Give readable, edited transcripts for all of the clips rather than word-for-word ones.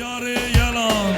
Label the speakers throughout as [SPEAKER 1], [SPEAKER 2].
[SPEAKER 1] yare yalan.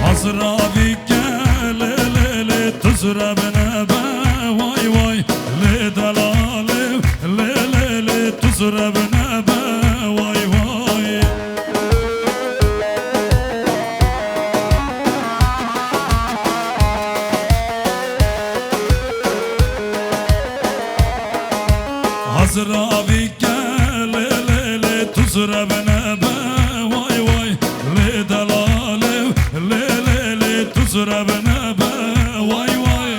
[SPEAKER 1] Hazıra bir le tuzra bana ba vay vay le dalale le tuzra bana ba vay vay. Hazıra bir le tuzra bana ba vay vay le dalale le tuzra bana ba vay vay.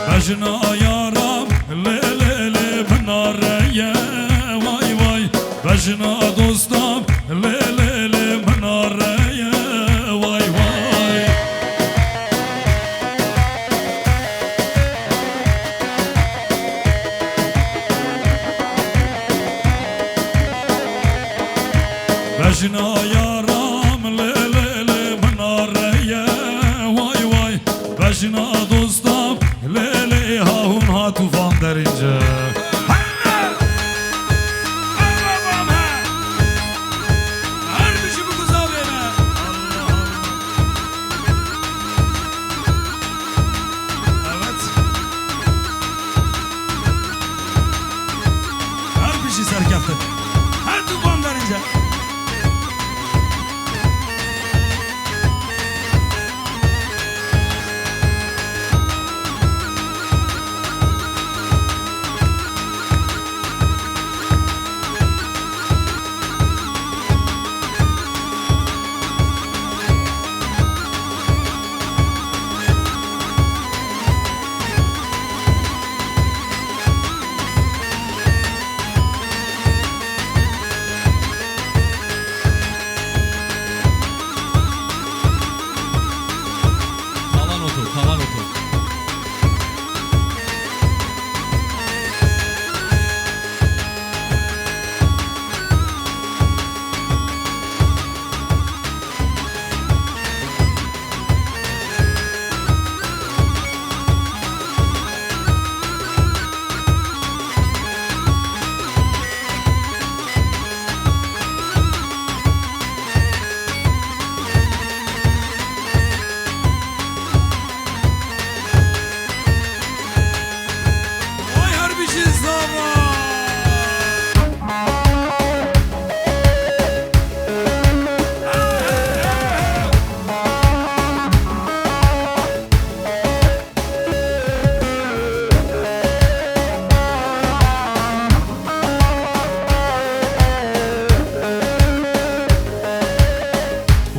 [SPEAKER 1] Bajna yaram le minareye vay vay. Bajna dostum le minareye vay vay. Bajna yaram le minareye vay vay. Bajna dostum le havun ha tufan derince. Serkafta. Her tufan verince.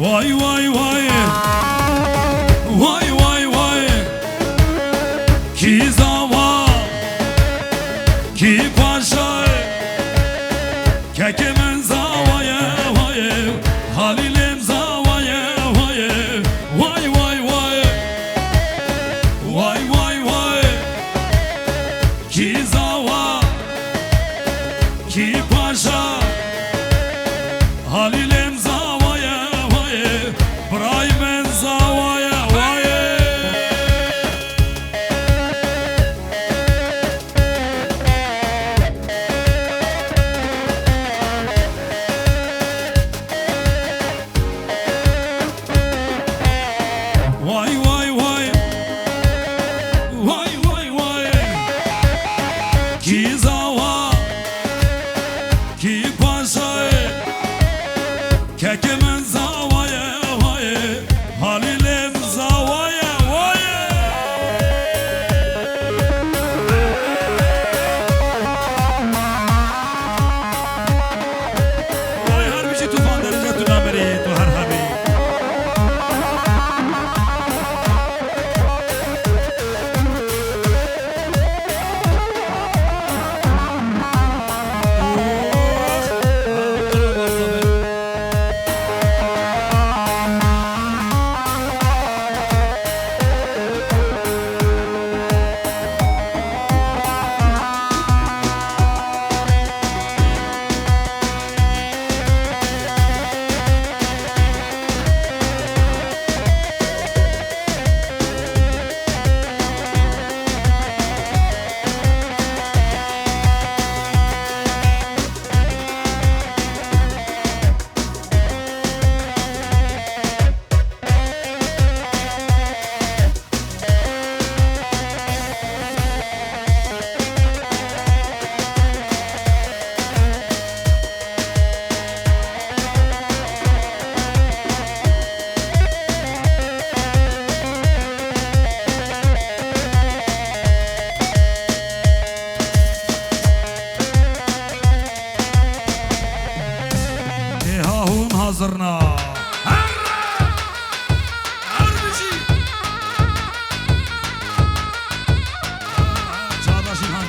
[SPEAKER 1] Vay vay vay. Vay vay vay. Ki zava ki paşa kekemen zavaya vay. Halilim zavaya vay. Vay vay vay. Vay vay vay. Ki zava ki paşa Halilim zavaya vay. kekimin zavaya vaye Halilim zavaya vaye Vay harbici tufan derece tunameri tu harhabi hazırna harbici Çağdaş İlhan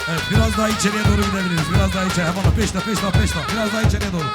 [SPEAKER 1] Evet biraz daha içeriye doğru gidebiliriz biraz daha içeri hemen peşte biraz daha içeriye doğru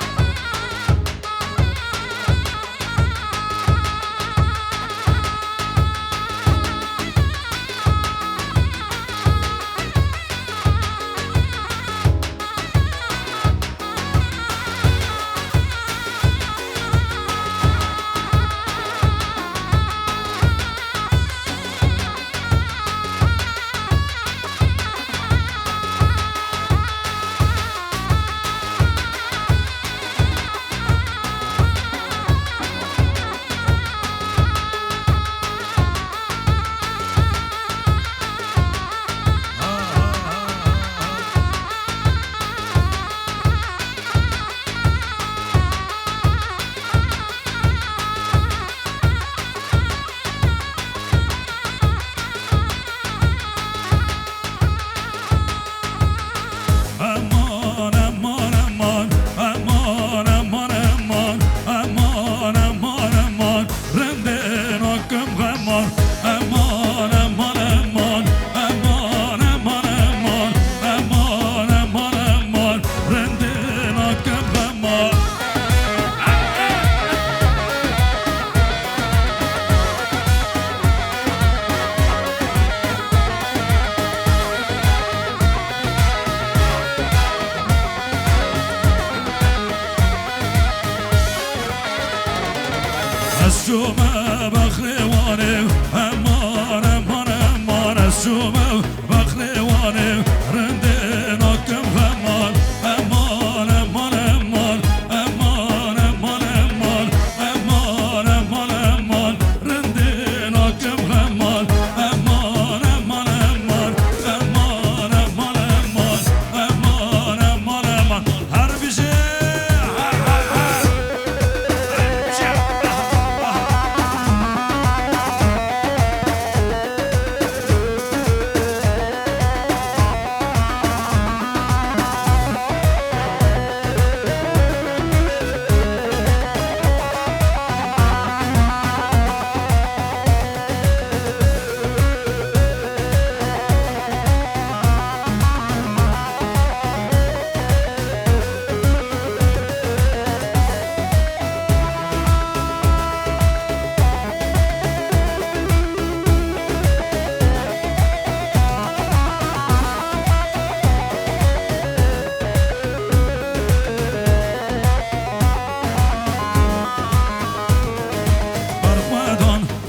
[SPEAKER 1] Escume bakrivanı Eman eman eman Escume bakrivanı Rindin hakkım heman Eman eman eman Eman eman eman Eman eman eman Rindin hakkım heman Eman eman eman Eman eman eman Eman eman eman Her bir şey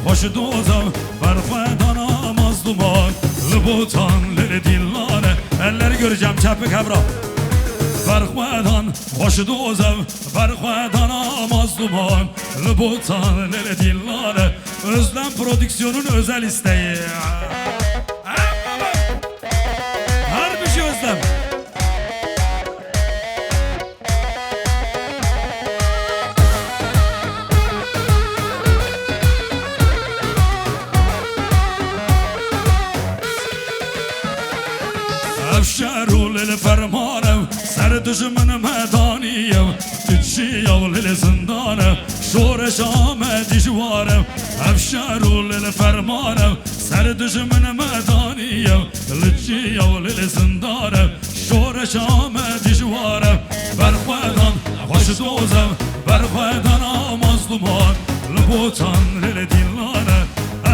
[SPEAKER 1] Başı dozam Barfedana mazluman Lübutan lili dillane Elleri göreceğim çapık hebra برخوادان خوش دوزم برخوادان mazluman Lübutan lele dillane Özlem Prodüksiyon'un özel isteği Harbi şey Özlem Efşerul el fermanev Ser düşmün medaniyev Tüçiyev el zindanev Şore şame dijvarev Efşerul el fermanev Ser düşmün medaniyev Tüçiyev el zindanev Şore şame dijvarev Berkvedan hoş dozev Berkvedan mazluman Lübutan el dillane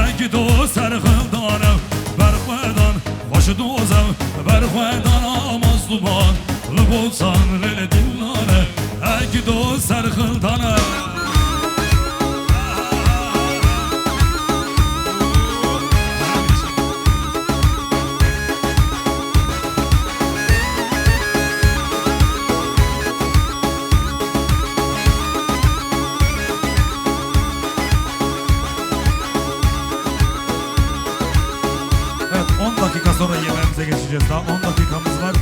[SPEAKER 1] Egido serhildanev Berkvedan hoş dozev برخوادان مظلومان لبوسان لیل دلانه اگه دو سرخلدانه Evet 10 dakika sonra yemeğimize geçeceğiz. Daha 10 dakikamız var.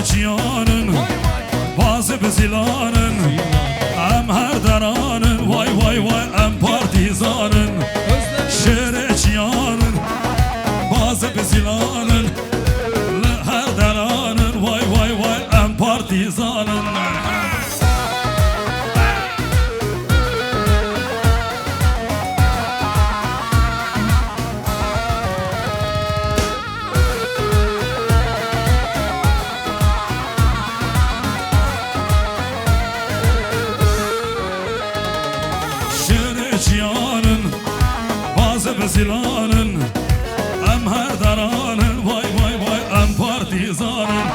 [SPEAKER 1] Cihanın, bazı bezilanın, em her deranın, vay vay vay em partizanın. Şere cihanın, bazı bezilanın, her deranın, vay vay vay em partizanın. Cihanın, bazı bezilanın, em her deranın, vay vay vay em partizanın.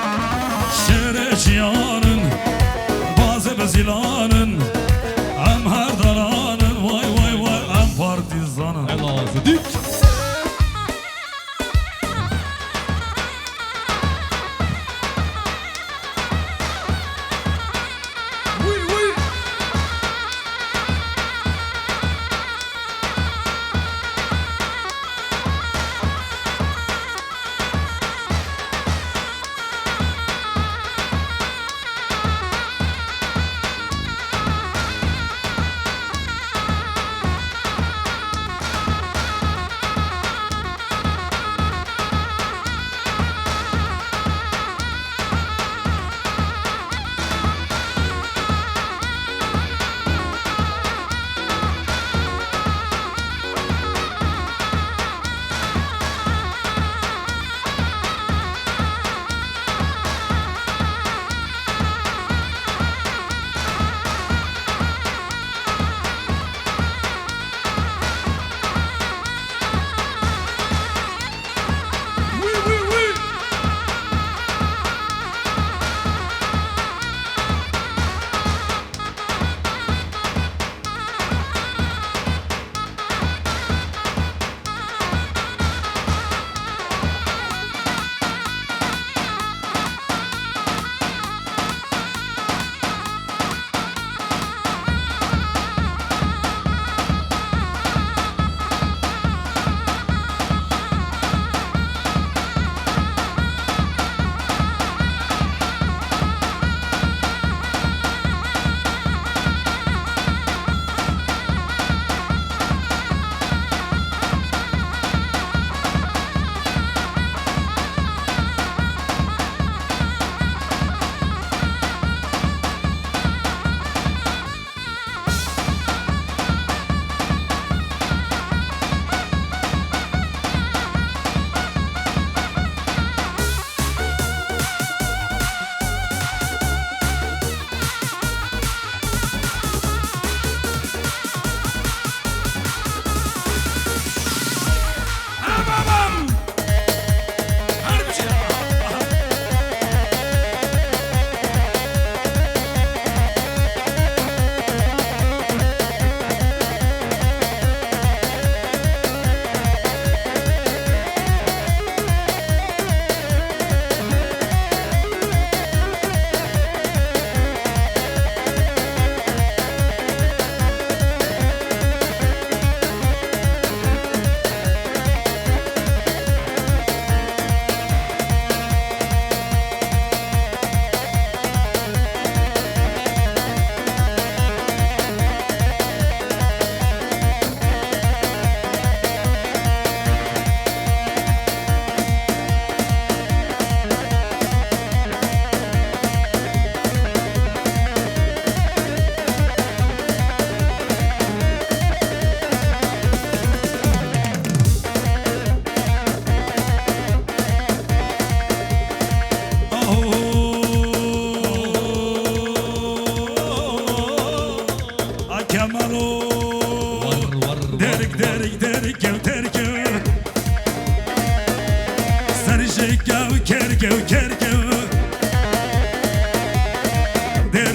[SPEAKER 1] Şere cihanın, bazı bezilanın, em her deranın, vay vay vay em partizanın.
[SPEAKER 2] Elazığ.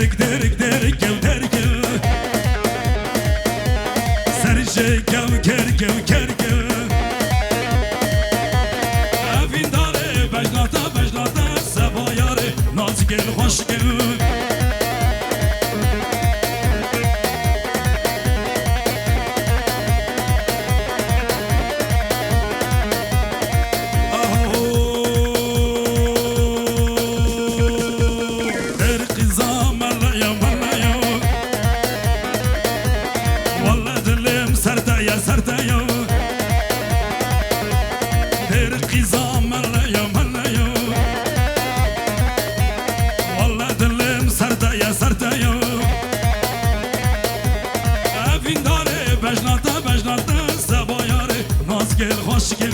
[SPEAKER 1] derik derik derik kev derik Serce kev ker kev ker kev Evindare bejlata sebayare Naz gel hoş gel Gel hoş gel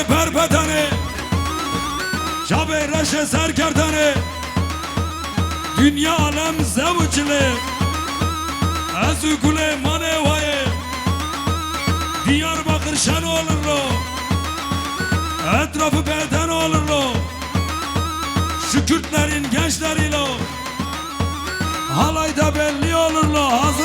[SPEAKER 1] Berbedene Cabe reşe serkerdane Dünya alem zevcile Ezü gule manevaye Diyarbakır şen olur lo Etrafı beden olur lo Şu Kürtlerin gençleri lo Halayda belli olur lo Hazır